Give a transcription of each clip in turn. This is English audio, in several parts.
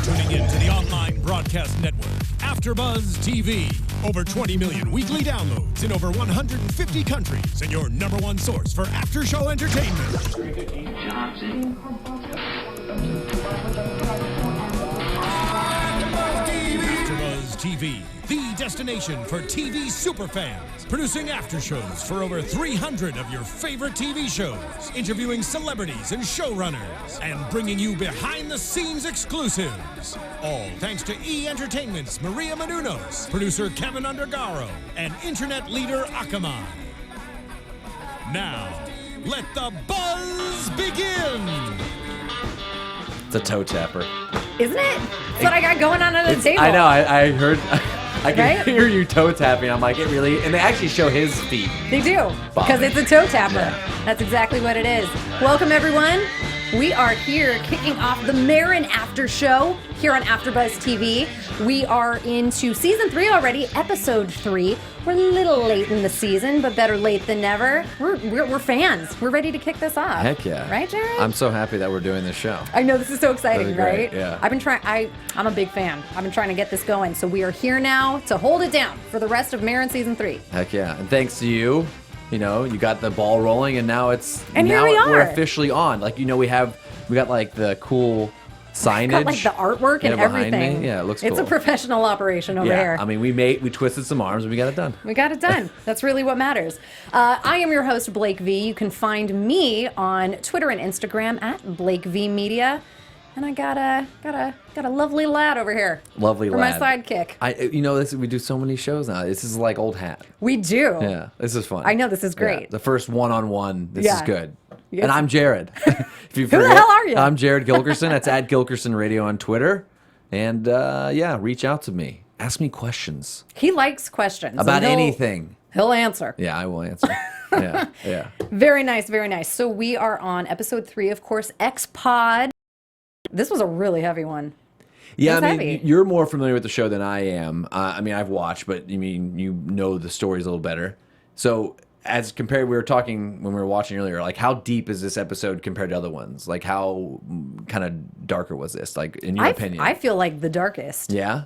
tuning in to the online broadcast network, AFTERBUZZ TV. Over 20 million weekly downloads in over 150 countries, and your number one source for after-show entertainment. AFTERBUZZ TV, the destination for TV superfans. Producing after shows for over 300 of your favorite TV shows, interviewing celebrities and showrunners, and bringing you behind-the-scenes exclusives. All thanks to E! Entertainment's Maria Menounos, producer Kevin Undergaro, and internet leader Akamai. Now, let the buzz begin! It's a toe tapper. Isn't it? That's what I got going on the table. I know, I heard... I can Right? hear you toe tapping. I'm like, it really... And they actually show his feet. They do, because it's a toe tapper. Yeah. That's exactly what it is. Welcome, everyone. We are here kicking off the Maron After Show here on AFTERBUZZ TV. We are into Season 3 already, Episode 3. We're a little late in the season, but better late than never. We're fans. We're ready to kick this off. Heck yeah. Right, Jared? I'm so happy that we're doing this show. I know, this is so exciting, That'd be great, right? yeah. I've been trying. I'm a big fan. I've been trying to get this going, so we are here now to hold it down for the rest of Maron Season 3. Heck yeah. And thanks to you, you know, you got the ball rolling, and now it's... And now here we we're are. officially on. Like, you know, we got like the cool signage. Got like the artwork and behind everything. me. Yeah, it looks cool. It's a professional operation over yeah, here. I mean, we twisted some arms and we got it done. We got it done. That's really what matters. I am your host, Blake V. You can find me on Twitter and Instagram at Blake V Media. And I got a lovely lad over here. Lovely for lad. my sidekick. You know, we do so many shows now. This is like old hat. We do. Yeah, this is fun. I know, this is great. Yeah, the first one-on-one. This Yeah. is good. Yes. And I'm Jared. If you Who the forget, hell are you? I'm Jared Gilkerson. That's at Gilkerson Radio on Twitter. And yeah, reach out to me. Ask me questions He likes questions. about and anything. He'll answer. Yeah, I will answer. Yeah, yeah. Very nice, very nice. So we are on Episode 3, of course, X-Pod. This was a really heavy one. Yeah, It's I mean, heavy. you're more familiar with the show than I am. I mean, I've watched, but you mean you know the stories a little better. So, as compared, we were talking when we were watching earlier, like how deep is this episode compared to other ones? Like how kind of darker was this? Like in your opinion? I feel like the darkest. Yeah.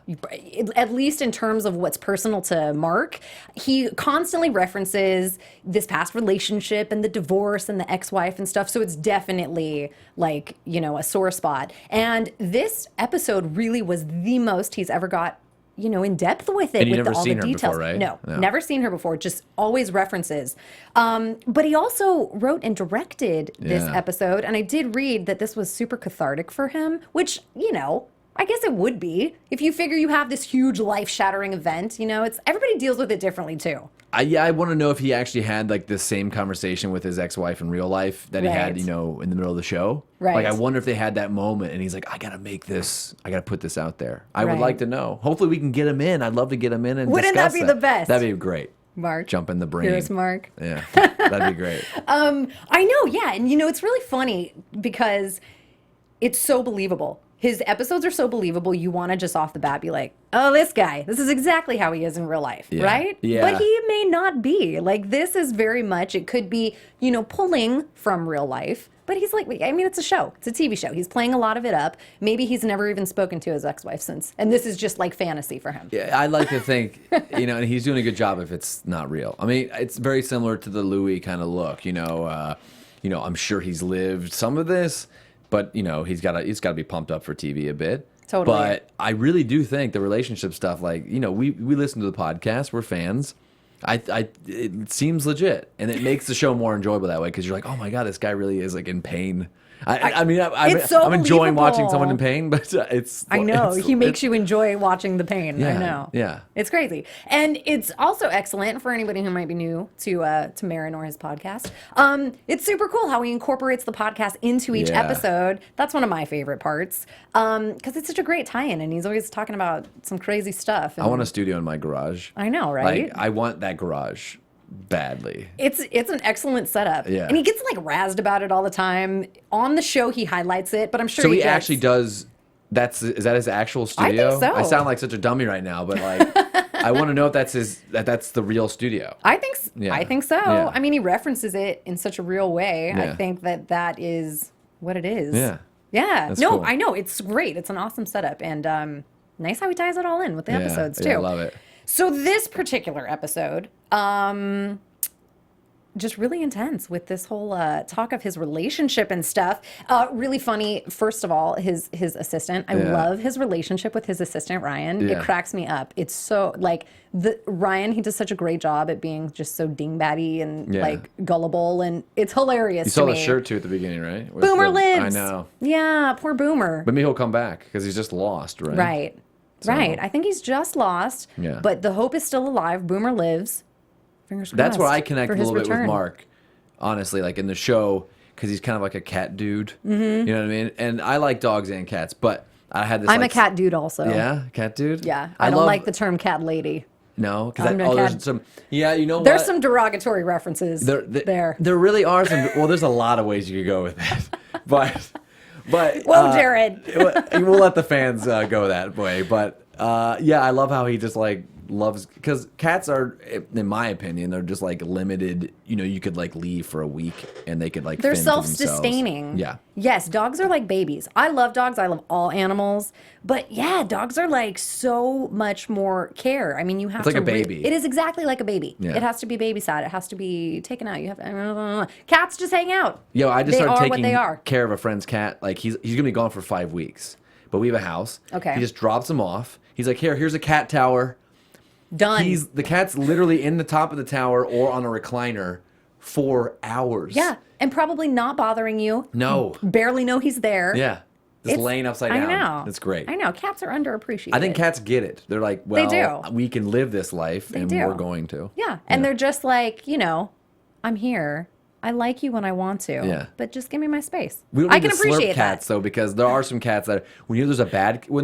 At least in terms of what's personal to Mark, he constantly references this past relationship and the divorce and the ex-wife and stuff. So it's definitely like, you know, a sore spot. And this episode really was the most he's ever got, you know, in depth with it. And you've with never all seen the her details. before, right? No, No. never seen her before. Just always references. But he also wrote and directed this Yeah. episode. And I did read that this was super cathartic for him, which, you know, I guess it would be. If you figure you have this huge life-shattering event, you know, it's everybody deals with it differently too. Yeah, I want to know if he actually had like the same conversation with his ex-wife in real life that he had, Right. you know, in the middle of the show. Right. Like, I wonder if they had that moment and he's like, I got to put this out there. I would Right. like to know. Hopefully we can get him in. I'd love to get him in and Wouldn't that discuss be the best? That'd be great. Mark. Jump in the brain. Here's Mark. Yeah, that'd be great. I know, yeah. And, you know, it's really funny because it's so believable. His episodes are so believable, you want to just off the bat be like, oh, this guy, this is exactly how he is in real life, Yeah. right? Yeah. But he may not be. Like, this is very much, it could be, you know, pulling from real life. But he's like, I mean, it's a show. It's a TV show. He's playing a lot of it up. Maybe he's never even spoken to his ex-wife since. And this is just like fantasy for him. Yeah, I'd like to think, you know, and he's doing a good job if it's not real. I mean, it's very similar to the Louis kind of look, you know. I'm sure he's lived some of this, but you know, he's got to be pumped up for TV a bit. Totally. But I really do think the relationship stuff, like, you know, we listen to the podcast, we're fans. It seems legit, and it makes the show more enjoyable that way because you're like, oh my god, this guy really is like in pain. I mean, It's so I'm enjoying watching believable. someone in pain, but it's. I know. He makes it's- you enjoy watching the pain. I Yeah, know. yeah. It's crazy. And it's also excellent for anybody who might be new to Maron or his podcast. It's super cool how he incorporates the podcast into each Yeah. episode. That's one of my favorite parts. Because it's such a great tie-in, and he's always talking about some crazy stuff. I want a studio in my garage. I know, right? Like, I want that garage badly. It's an excellent setup. Yeah. And he gets like razzed about it all the time. On the show, he highlights it, but I'm sure So he gets- actually does. Is that his actual I think studio? so. I sound like such a dummy right now, but like, I want to know if that's the real studio. I think Yeah. I think so. Yeah. I mean, he references it in such a real way. I Yeah. think that is what it is. Yeah. Yeah. That's No, cool. I know. It's great. It's an awesome setup. And nice how he ties it all in with the episodes, too. Yeah, I love it. So this particular episode, just really intense with this whole talk of his relationship and stuff. Really funny. First of all, his assistant. I love his relationship with his assistant Ryan. Yeah. It cracks me up. It's so like Ryan. He does such a great job at being just so dingbatty and like gullible, and it's hilarious. You saw the shirt too at the beginning, right? With Boomer I lives. know. Yeah, poor Boomer. But maybe he'll come back because he's just lost, right? Right. Right. I think he's just lost. Yeah. But the hope is still alive. Boomer lives. Fingers crossed. That's where I connect for a his little bit with return. Mark, honestly, like in the show, because he's kind of like a cat dude. Mm-hmm. You know what I mean? And I like dogs and cats, but I had this. I'm like, a cat dude also. Yeah, cat dude. Yeah. I don't like the term cat lady. No, because I'm a cat- there's some. Yeah, you know There's what? some derogatory references there. There really are some. Well, there's a lot of ways you could go with that, but. Whoa, Jared. We'll let the fans go that way, but yeah, I love how he just like loves, because cats are, in my opinion, they're just like limited. You know, you could like leave for a week and they could like They're fend for themselves. self-sustaining. Yeah. Yes, dogs are like babies. I love dogs. I love all animals. But yeah, dogs are like so much more care. I mean, you have It's like to a baby. It is exactly like a baby. Yeah. It has to be babysat. It has to be taken out. You have cats just hang out. Yo, I just They started are what taking they are. care of a friend's cat. Like he's gonna be gone for 5 weeks, but we have a house. Okay. He just drops him off. He's like, here's a cat tower. Done. The cat's literally in the top of the tower or on a recliner for hours. Yeah, and probably not bothering you. No. Barely know he's there. Yeah. Just It's- laying upside down. I know. It's great. I know. Cats are underappreciated. I think cats get it. They're like, well, do. we can live this life and do. we're going to. Yeah, and they're just like, I'm here. I like you when I want to. Yeah. But just give me my space. We don't I need can to appreciate slurp cats that. though, because there are some cats that when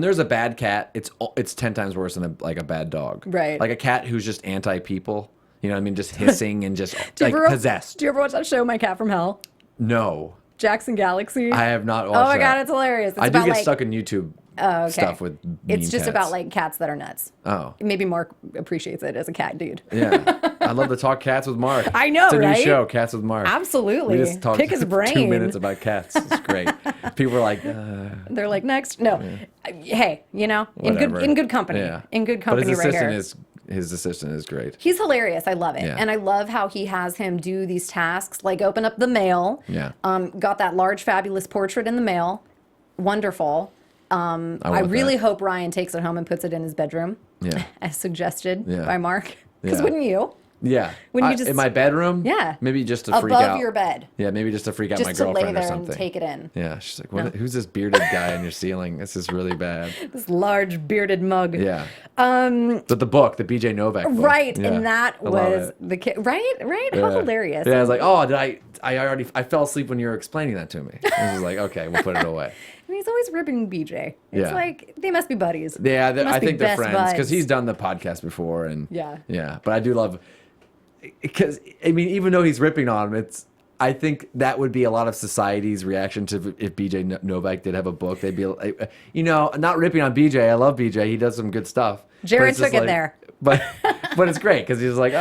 there's a bad cat, it's 10 times worse than a bad dog. Right. Like a cat who's just anti people. You know what I mean? Just hissing and just Do you like ever- possessed. Do you ever watch that show, My Cat from Hell? No, Jackson Galaxy? I have not watched Oh my that. God, it's hilarious. It's I do about, get like, stuck in YouTube okay. stuff with mean It's just cats. about like cats that are nuts. Oh. Maybe Mark appreciates it as a cat dude. Yeah. I love to talk cats with Mark. I know, It's a right? new show, Cats with Mark. Absolutely. We just talked Pick his 2 brain. minutes about cats. It's great. People are like, They're like, next. No. Hey, whatever. in good company. Yeah. In good But company his right assistant here. his assistant is great. He's hilarious. I love it. Yeah. And I love how he has him do these tasks, like open up the mail. Yeah. Got that large, fabulous portrait in the mail. Wonderful. I want really that. hope Ryan takes it home and puts it in his bedroom, Yeah. as suggested Yeah. by Mark. Because Yeah. wouldn't you? Yeah. When you just- in my bedroom? Yeah. Maybe just to freak Above out. your bed. Yeah, maybe just to freak out Just my to lay girlfriend or there something. and take it in. Yeah, she's like, what, who's this bearded guy on your ceiling? This is really bad. This large, bearded mug. Yeah. But the book, the BJ Novak book. Right. Yeah, And that I love was it. the kid. Right? How Yeah. hilarious. Yeah, I was like, oh, I fell asleep when you were explaining that to me. I was like, okay, we'll put it away. And he's always ribbing BJ. It's Yeah. like, they must be buddies. Yeah, They must I be think they're best friends because buds. he's done the podcast before, and Yeah. yeah. But I do love, because I mean, even though he's ripping on him, I think that would be a lot of society's reaction to if BJ Novak did have a book. They'd be like, not ripping on BJ. I love BJ. He does some good stuff. But Jared it's just took it like- there. But it's great because he's like,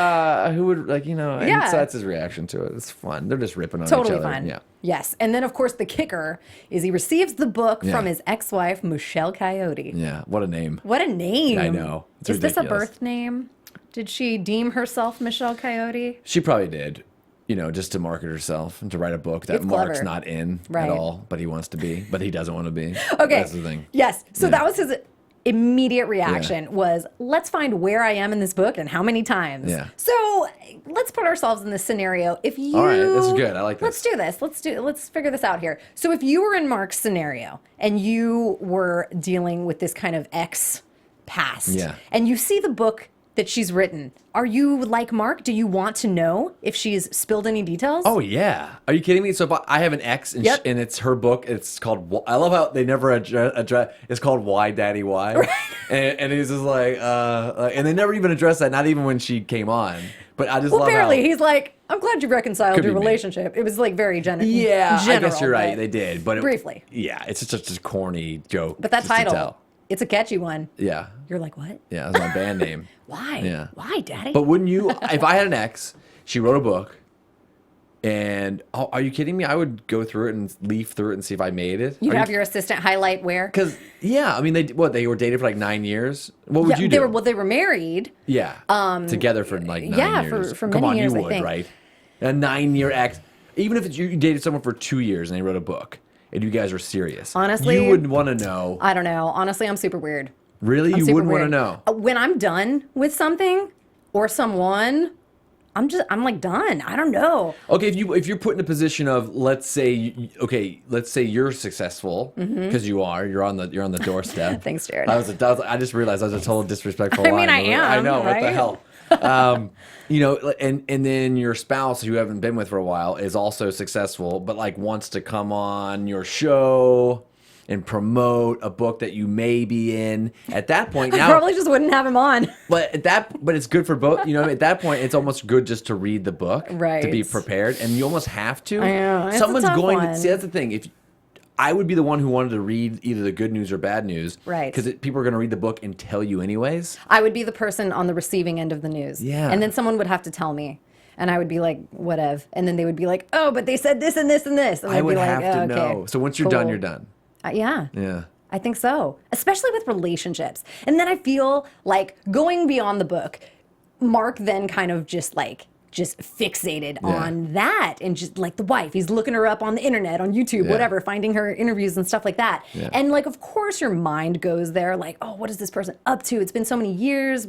who would and Yeah. so that's his reaction to it. It's fun. They're just ripping on Totally each other. fun. Yeah. Yes. And then, of course, the kicker is he receives the book Yeah. from his ex-wife, Michelle Coyote. Yeah. What a name. What a name. I know. It's is this a ridiculous. birth name? Did she deem herself Michelle Coyote? She probably did. Just to market herself and to write a book that It's Mark's clever. not in Right. at all, but he wants to be, but he doesn't want to be. Okay. That's the thing. Yes. So Yeah. that was his immediate reaction was, let's find where I am in this book and how many times. Yeah. So let's put ourselves in this scenario. If you All right, this is good. I like Let's this. do this. Let's figure this out here. So if you were in Mark's scenario and you were dealing with this kind of ex past, Yeah. and you see the book that she's written, are you like Mark? Do you want to know if she's spilled any details? Oh yeah, are you kidding me? So if I have an ex and, Yep. and it's her book. It's called. I love how they never address. It's called Why Daddy Why, and he's just like, and they never even address that. Not even when she came on. But I just well, love barely. how. He's like, I'm glad you reconciled Could your be me. relationship. It was like very general. Yeah, I general, guess you're right. but They did, but briefly. Yeah, it's just a corny joke. But that just to title, tell. it's a catchy one. Yeah, You're like, what? yeah, that's my band name. Why? Yeah. Why, Daddy? But wouldn't you, if I had an ex, she wrote a book, And are you kidding me? I would go through it and leaf through it and see if I made it. You'd have your assistant highlight where? Because I mean, they were dated for like 9 years. What would you do? They were married. Yeah, together for like 9 years. For Come many on, years, you I would, think. right? A 9-year ex. Even if you dated someone for 2 years and they wrote a book and you guys were serious, honestly, you wouldn't want to know. I don't know. Honestly, I'm super weird. Really, you wouldn't want to know when I'm done with something or someone. I'm like done. I don't know. Okay, if you're put in a position of let's say you're successful because you're on the doorstep. Thanks, Jared. I just realized I was a total disrespectful. I mean, I am. I know, right? What the hell. And then your spouse who you haven't been with for a while is also successful, but like wants to come on your show and promote a book that you may be in. At that point, now I probably just wouldn't have him on. But it's good for both. At that point, it's almost good just to read the book, right? To be prepared, and you almost have to. I know. Someone's going to see. That's the thing. If I would be the one who wanted to read either the good news or bad news, right? Because people are going to read the book and tell you anyways. I would be the person on the receiving end of the news. Yeah. And then someone would have to tell me. And I would be like, whatever. And then they would be like, oh, but they said this and this and this. And I would be like, have to okay, know. So once you're done, you're done. Yeah. Yeah. I think so, especially with relationships. And then I feel like going beyond the book, Mark then kind of just fixated on that and just like the wife. He's looking her up on the internet, on YouTube, whatever, finding her interviews and stuff like that. Yeah. And like, of course, your mind goes there like, oh, what is this person up to? It's been so many years,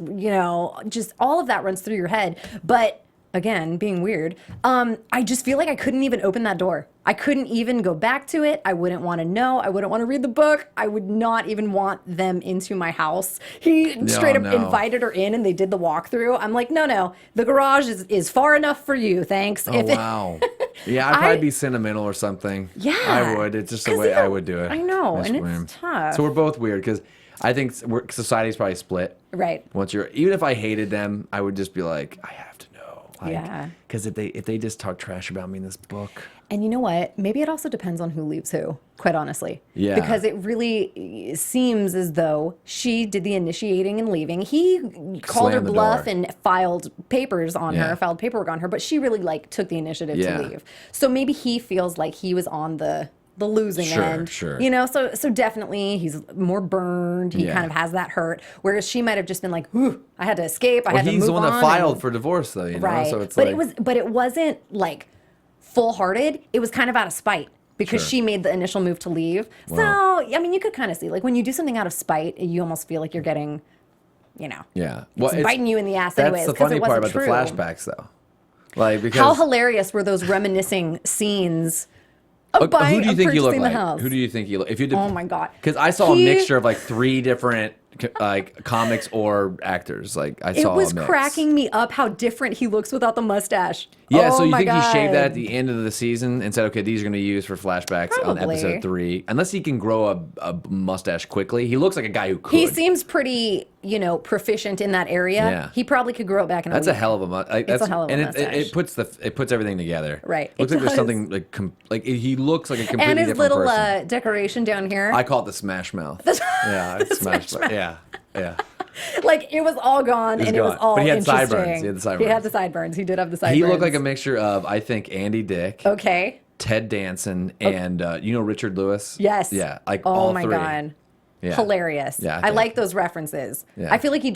just all of that runs through your head. But again, being weird, I just feel like I couldn't even open that door. I couldn't even go back to it. I wouldn't want to know. I wouldn't want to read the book. I would not even want them into my house. He straight up invited her in and they did the walkthrough. I'm like, no. The garage is far enough for you. Thanks. Oh, wow. Yeah, I'd probably be sentimental or something. Yeah. I would. It's just the way I would do it. I know. And it's tough. So we're both weird because I think society's probably split. Right. Even if I hated them, I would just be like, I have to know. Yeah. Because if they just talk trash about me in this book. And you know what? Maybe it also depends on who leaves who, quite honestly. Yeah. Because it really seems as though she did the initiating and leaving. He called her bluff and filed paperwork on her, but she really took the initiative to leave. So maybe he feels like he was on the losing end. Sure. So definitely he's more burned. He kind of has that hurt. Whereas she might have just been like, ooh, I had to escape. I had to move on. He's the one that filed for divorce though, right. So it's but it wasn't like full-hearted. It was kind of out of spite because she made the initial move to leave. Wow. So, I mean, you could kind of see, like, when you do something out of spite, you almost feel like you're getting, yeah, well, it's biting you in the ass anyways. That's the funny part about true. the flashbacks, though. Like, because how hilarious were those reminiscing scenes of buying, who do you think you look like? house? Who do you think you look? Oh my god! Because I saw a mixture of like 3 different comics or actors. Like I saw. It was a mix. cracking me up how different he looks without the mustache. Yeah, oh so you think God. he shaved that at the end of the season and said, okay, these are going to be used for flashbacks on episode 3. Unless he can grow a mustache quickly. He looks like a guy who could. He seems pretty, proficient in that area. Yeah. He probably could grow it back in a week. That's a hell of a mustache. It's a hell of a mustache. It puts everything together. Right. Looks like there's something he looks like a completely and his different little person. Decoration down here. I call it the smash mouth. Yeah, it's smash mouth. Yeah. Like it was all gone and it was all but he had interesting. Sideburns. He had the sideburns. He did have the sideburns. He looked like a mixture of, I think, Andy Dick. Okay. Ted Danson and Richard Lewis. Yes. Yeah, like all 3. Oh my god. Yeah. Hilarious. Yeah, I like those references. Yeah. I feel like he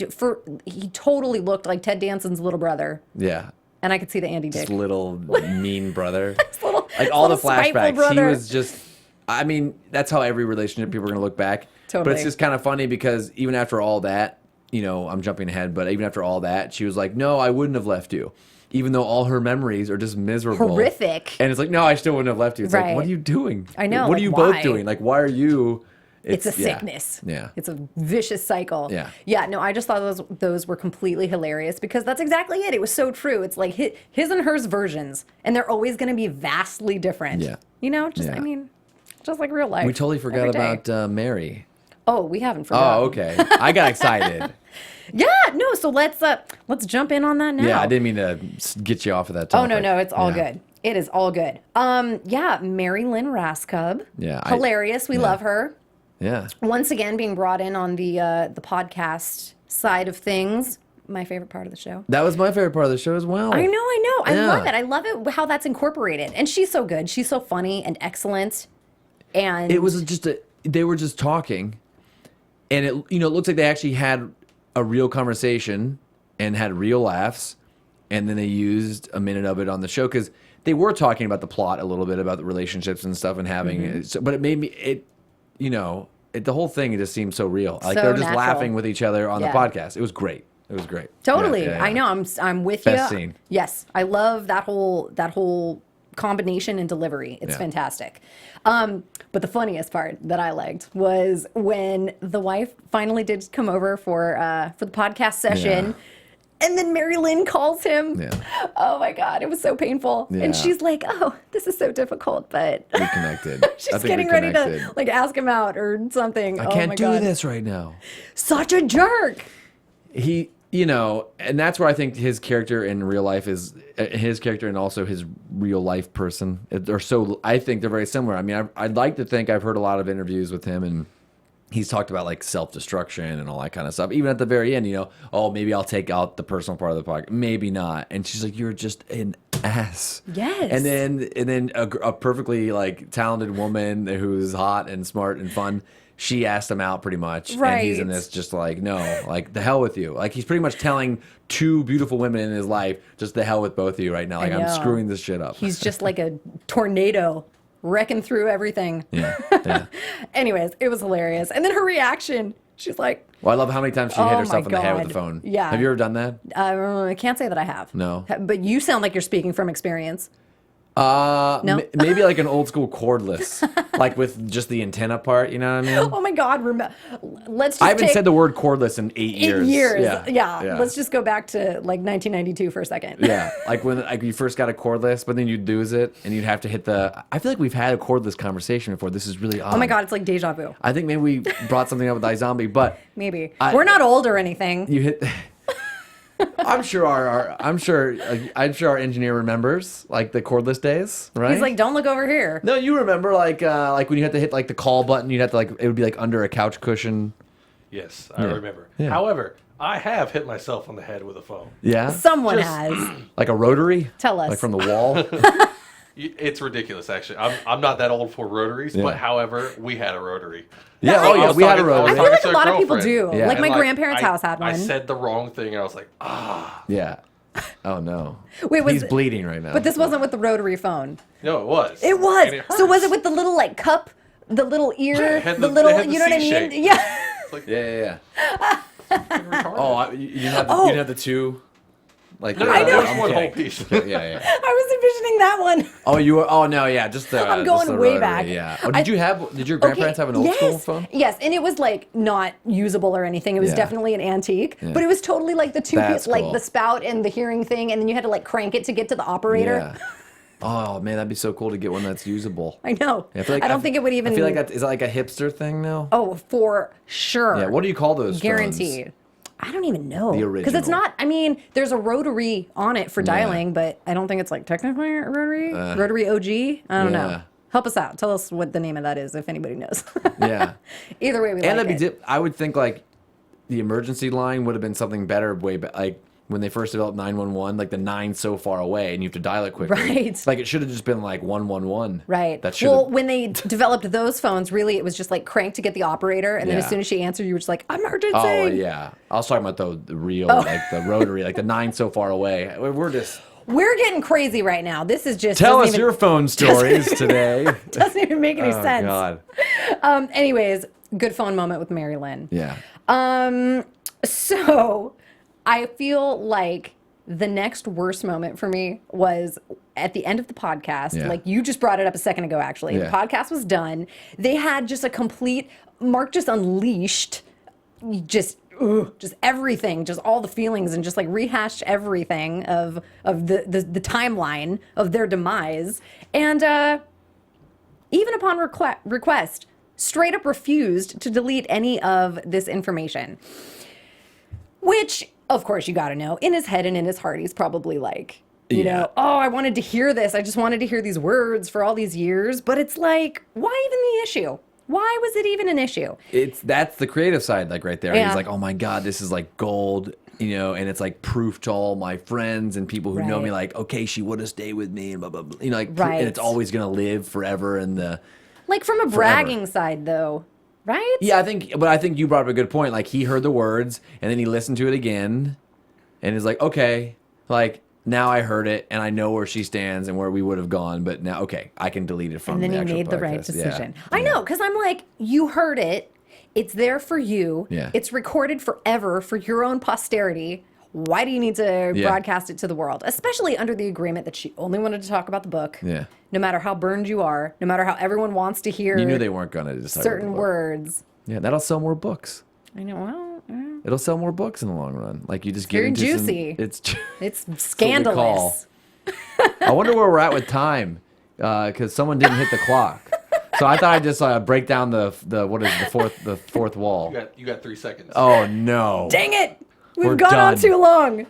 totally looked like Ted Danson's little brother. Yeah. And I could see the Andy Dick. His little mean brother. Little, like all the flashbacks. Brother. He was just, I mean, that's how every relationship people are going to look back. Totally. But it's just kind of funny because even after all that, I'm jumping ahead, but even after all that, she was like, no, I wouldn't have left you. Even though all her memories are just miserable. Horrific. And it's like, no, I still wouldn't have left you. It's like, what are you doing? I know. What are you both doing? Like, why are you... It's a sickness. Yeah. It's a vicious cycle. Yeah. Yeah, no, I just thought those were completely hilarious because that's exactly it. It was so true. It's like his and hers versions, and they're always going to be vastly different. Yeah. I mean, just like real life. We totally forgot about Mary. Oh, we haven't forgotten. Oh, okay. I got excited. Yeah, no, so let's jump in on that now. Yeah, I didn't mean to get you off of that topic. Oh, no, it's all good. It is all good. Mary Lynn Raskub. Yeah. Hilarious. We love her. Yeah. Once again, being brought in on the podcast side of things. my favorite part of the show. That was my favorite part of the show as well. I know. I Yeah. love it. I love it how that's incorporated. And she's so good. She's so funny and excellent. And It was just they were just talking, and it it looks like they actually had a real conversation and had real laughs, and then they used a minute of it on the show because they were talking about the plot a little bit about the relationships and stuff and having but it made me the whole thing just seemed so real. Like So they're just natural. laughing with each other on Yeah. the podcast. It was great. It was great. Totally. Yeah, yeah, I yeah. know. I'm with Best you. scene. Yes. I love that whole combination and delivery. It's Yeah. fantastic. But the funniest part that I liked was when the wife finally did come over for the podcast session. Yeah. And then Mary Lynn calls him. Yeah. Oh my God, it was so painful. Yeah. And she's like, "Oh, this is so difficult," but We connected. I she's think we getting ready connected. to like ask him out or something. I Oh can't my do God. this right now. Such a jerk. He, and that's where I think his character in real life is his character and also his real life person are so. I think they're very similar. I mean, I'd like to think I've heard a lot of interviews with him and. He's talked about like self-destruction and all that kind of stuff. Even at the very end, oh, maybe I'll take out the personal part of the podcast. Maybe not. And she's like, you're just an ass. Yes. And then a perfectly like talented woman who's hot and smart and fun. She asked him out pretty much. And he's in Right. this just like, no, like the hell with you. Like he's pretty much telling two beautiful women in his life, just the hell with both of you right now. Like I'm know. screwing this shit up. He's just like a tornado wrecking through everything. Yeah. Yeah. Anyways, it was hilarious. And then her reaction, she's like, Well, I love how many times she hit Oh herself my in the head with God. the phone. Yeah. Have you ever done that? I can't say that I have. No. But you sound like you're speaking from experience. No? No? Maybe like an old school cordless, like with just the antenna part. You know what I mean? Oh my God. Let's just I haven't take said the word cordless in 8 years. 8 years. Yeah. Yeah. Let's just go back to like 1992 for a second. Yeah, like when you first got a cordless, but then you'd lose it, and you'd have to hit the. I feel like we've had a cordless conversation before. This is really odd. Oh my God. It's like deja vu. I think maybe we brought something up with iZombie, but Maybe. I- We're not old or anything. you hit. I'm sure I'm sure our engineer remembers like the cordless days, right? He's like, don't look over here. no, you remember like when you had to hit like the call button, you'd have to like it would be like under a couch cushion. Yes, I remember. Yeah. However, I have hit myself on the head with a phone. Yeah, Someone Just- has. like a rotary. Tell us. Like from the wall. It's ridiculous, actually. I'm not that old for rotaries, Yeah. but however, we had a rotary. Yeah, I was we had a talking- I was rotary. I feel talking like to a lot of people girlfriend, do. Yeah. Like my and, grandparents' I- house had one. I said the wrong thing, and I was like, ah. Yeah. Oh no. Wait, was He's it- bleeding right now. But this wasn't with the rotary phone. No, it was. It was. And it So was hurts. it with the little like cup, the little ear, It had the the- little, it had the you know what I C mean? shape. Yeah. It's like, Yeah. Oh, you didn't have Oh. you didn't have the two. Like no, no, I know. there was one whole piece. Yeah. I was envisioning that one. Oh, you were. Oh no, yeah. Just the. I'm just going the way rotary, back. Yeah. Oh, did your grandparents have an old yes. school phone? Yes, and it was like not usable or anything. It was Yeah. definitely an antique, Yeah. but it was totally like the two, That's like cool. the spout and the hearing thing, and then you had to like crank it to get to the operator. Yeah. Oh man, that'd be so cool to get one that's usable. I know. I feel like I don't think it would even. I feel like is that like a hipster thing now? Oh, for sure. Yeah. What do you call those? phones? Guaranteed. I don't even know. The Because it's original. not, I mean, there's a rotary on it for dialing, but I don't think it's like technically a rotary. Rotary OG? I don't yeah. know. Help us out. Tell us what the name of that is if anybody knows. Yeah. Either way, we And like that'd it. be. I would think like the emergency line would have been something better way back. Like when they first developed 911, like the 9's so far away and you have to dial it quickly. Right. Like it should have just been like 111. Right. That should. Well, when they developed those phones, really, it was just like crank to get the operator, and then as Yeah. soon as she answered, you were just like, emergency. Oh yeah, I was talking about the real, like the rotary, like the 9's so far away. We're just We're getting crazy right now. This is just tell doesn't us even- your phone stories today. doesn't even make any Oh sense. God. Anyways, good phone moment with Mary Lynn. Yeah. So I feel like the next worst moment for me was at the end of the podcast. Yeah. Like you just brought it up a second ago, actually. Yeah. The podcast was done. They had just a complete, Mark just unleashed just everything, just all the feelings, and just like rehashed everything of the timeline of their demise. And even upon request, straight up refused to delete any of this information. Which, of course, you got to know, in his head and in his heart, he's probably like, you Yeah. know, oh, I wanted to hear this. I just wanted to hear these words for all these years. But it's like, why even the issue? Why was it even an issue? That's the creative side, like right there. Yeah. He's like, oh my God, this is like gold, you know, and it's like proof to all my friends and people who know Right. me, like, okay, she would have stayed with me, and blah, blah, blah. You know, like, Right. and it's always going to live forever. And Like from a bragging side, though, right? yeah, I think you brought up a good point. Like, he heard the words, and then he listened to it again, and he's like, okay, like, now I heard it, and I know where she stands and where we would have gone, but now, okay, I can delete it from And then the he actual made the right podcast. decision. Yeah. I know, because I'm like, you heard it. It's there for you. Yeah. It's recorded forever for your own posterity. Why do you need to broadcast it to the world? Especially under the agreement that she only wanted to talk about the book. Yeah. No matter how burned you are, no matter how everyone wants to hear You knew they weren't going to decide certain words. Yeah, that'll sell more books. I know. Well, It'll sell more books in the long run. Like, you just get very into juicy. It's it's what we scandalous. I wonder where we're at with time, because someone didn't hit the clock. So I thought I'd just break down the what is the fourth wall. You got 3 seconds. Oh no! Dang it! We've We're gone on done. too long.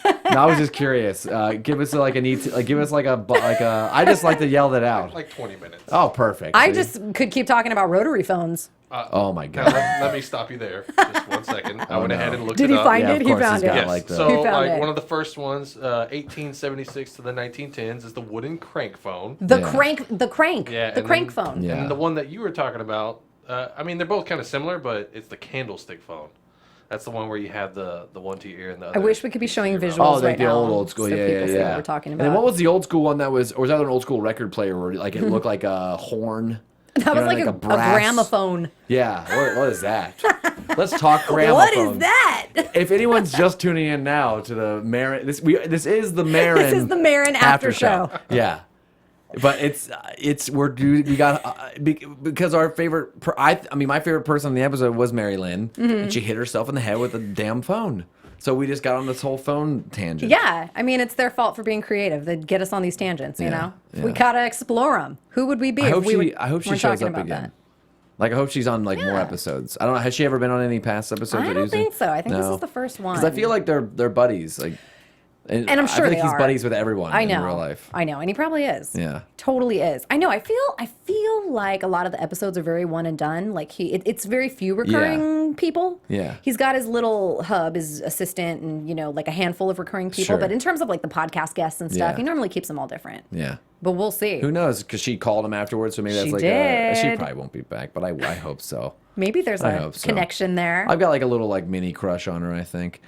No, I was just curious. Give us like a neat, like give us like a. I just like to yell that out. Like 20 minutes. Oh, perfect. I See? just could keep talking about rotary phones. Oh my Now, God. let me stop you there. Just 1 second. I went ahead and looked Did it he up. find Yeah, it? of He course found he's it. got Yes. like the- So, He found like it. one of the first ones, 1876 to the 1910s, is the wooden crank phone. The Yeah. crank, Yeah, the and crank then- phone. Yeah. And the one that you were talking about, I mean, they're both kind of similar, but it's the candlestick phone. That's the one where you have the one to your ear and the other. I wish we could be showing to your mouth. visuals Oh, like right the now, old school, so yeah, people yeah, see yeah. what we're talking And about. then what was the old school one that was, or was that an old school record player where like it looked like a horn? That was know, like a brass- gramophone. Yeah, what is that? Let's talk gramophone. What is that? If anyone's just tuning in now to the Marin, this is the Marin. This is the Marin after show. Yeah, but we got because our favorite. I mean, my favorite person in the episode was Mary Lynn, and she hit herself in the head with a damn phone. So we just got on this whole phone tangent. Yeah, I mean, it's their fault for being creative. They get us on these tangents, you Yeah, know? yeah. We gotta explore them. Who would we be I hope if we she. would, I hope she weren't shows talking up about again. that? Like, I hope she's on like more episodes. I don't know. Has she ever been on any past episodes? I of don't User? think so. I think this No. is the first one. Because I feel like they're buddies. Like, and I'm I sure feel they like he's are. buddies with everyone I know. in real life. I know, and he probably is. Yeah. Totally is. I know. I feel like a lot of the episodes are very one and done. Like it's very few recurring people. Yeah. He's got his little hub, his assistant, and like a handful of recurring people. Sure. But in terms of like the podcast guests and stuff, Yeah. he normally keeps them all different. Yeah. But we'll see. Who knows? Because she called him afterwards, so maybe that's She like she did. probably won't be back, but I hope so. Maybe there's I a hope so. connection there. I've got like a little like mini crush on her. I think.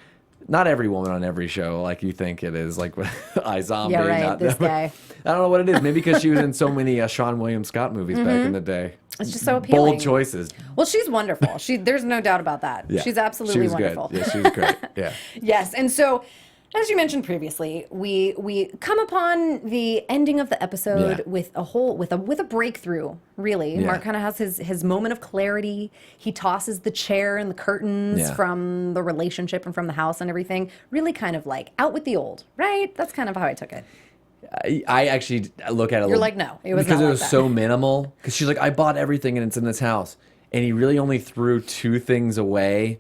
Not every woman on every show like you think it is. Like iZombie. Yeah, right, not- this guy. I don't know what it is. Maybe because she was in so many Sean William Scott movies back in the day. It's just so appealing. Bold choices. Well, she's wonderful. There's no doubt about that. Yeah. She's She absolutely was wonderful. good. Yeah, she was great. Yeah. Yes, and so as you mentioned previously, we come upon the ending of the episode Yeah. with a breakthrough. Really, Yeah. Mark kind of has his moment of clarity. He tosses the chair and the curtains Yeah. from the relationship and from the house and everything. Really, kind of like out with the old, right? That's kind of how I took it. I actually look at it. You're like, no, it was because not it like was that. so minimal. Because she's like, I bought everything and it's in this house, and he really only threw 2 things away.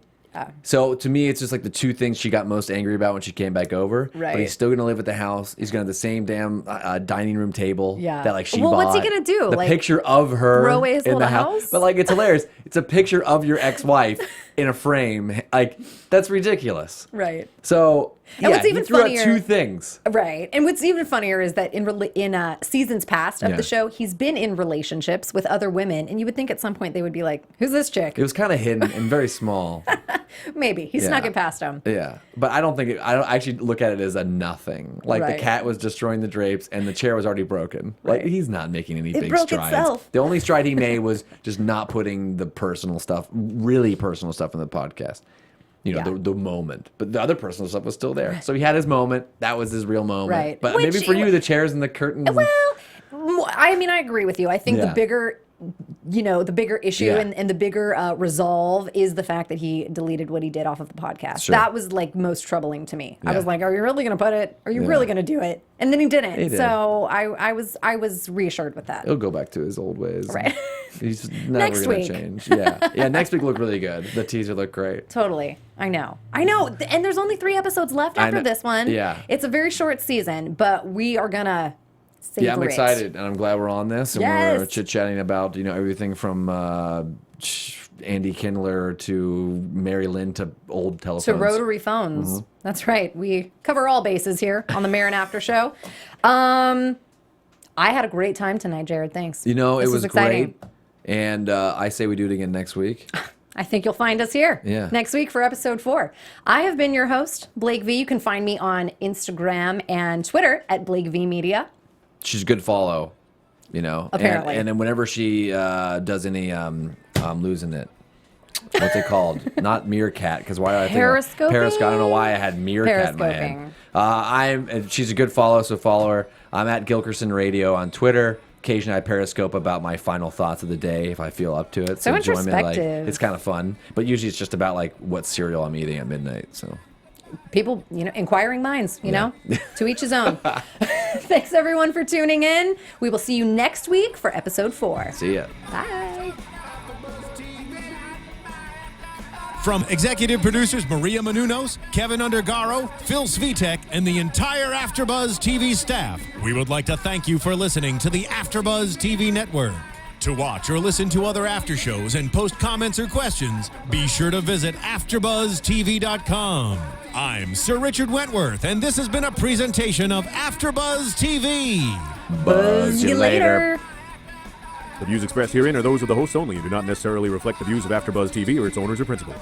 So to me, it's just like the 2 things she got most angry about when she came back over. But Right. he's still gonna live at the house. He's gonna have the same damn dining room table. Yeah. That like she Well, bought. what's he gonna do? The Like, picture of her throw away his in the little house. house? But like, it's hilarious. It's a picture of your ex-wife in a frame. Like, that's ridiculous. Right. So And what's he even threw funnier- out 2 things. Right. And what's even funnier is that in seasons past of Yeah. the show, he's been in relationships with other women, and you would think at some point they would be like, "Who's this chick?" It was kind of hidden and very small. Maybe he snuck Yeah. it past him. Yeah, but I don't actually look at it as a nothing. Like Right. the cat was destroying the drapes and the chair was already broken. Like Right. he's not making any big broke strides. itself. The only stride he made was just not putting the personal stuff, really personal stuff in the podcast. You know, Yeah. the moment. But the other personal stuff was still there. So he had his moment. That was his real moment. Right. But Which maybe for he- you, the chairs and the curtains. Well, I mean, I agree with you. I think Yeah. the bigger issue Yeah. and the bigger resolve is the fact that he deleted what he did off of the podcast. Sure. That was like most troubling to me. I Yeah. was like, "Are you really going to put it? Are you Yeah. really going to do it?" And then he didn't. He did. So I was reassured with that. He'll go back to his old ways. Right. He's never Next going week. to change. Yeah. Yeah, next week looked really good. The teaser looked great. Totally. I know. And there's only 3 episodes left I after know. this one. Yeah. It's a very short season, but we are going to Savor Yeah, I'm it. excited, and I'm glad we're on this, and Yes. we're chit-chatting about, everything from Andy Kindler to Mary Lynn to old telephones. To rotary phones. That's right. We cover all bases here on the Maron After Show. I had a great time tonight, Jared. Thanks. It This was exciting. great, and I say we do it again next week. I think you'll find us here next week for episode 4. I have been your host, Blake V. You can find me on Instagram and Twitter at Blake V Media. She's a good follow, Apparently. And then whenever she does any, I'm losing it. What's it called? Not meerkat, because why do I think Periscoping? Periscope? I don't know why I had meerkat in my head. She's a good follow, so follow her. I'm at Gilkerson Radio on Twitter. Occasionally I periscope about my final thoughts of the day if I feel up to it. So join me, introspective. it's kind of fun. But usually it's just about what cereal I'm eating at midnight. So People, inquiring minds, know, to each his own. Thanks everyone for tuning in. We will see you next week for episode 4. see ya. Bye. From executive producers Maria Menounos, Kevin Undergaro, Phil Svitek, and the entire AfterBuzz TV staff, we would like to thank you for listening to the AfterBuzz TV network. To watch or listen to other after shows and post comments or questions, be sure to visit AfterBuzzTV.com. I'm Sir Richard Wentworth, and this has been a presentation of AfterBuzz TV. Buzz you later. The views expressed herein are those of the hosts only and do not necessarily reflect the views of AfterBuzz TV or its owners or principals.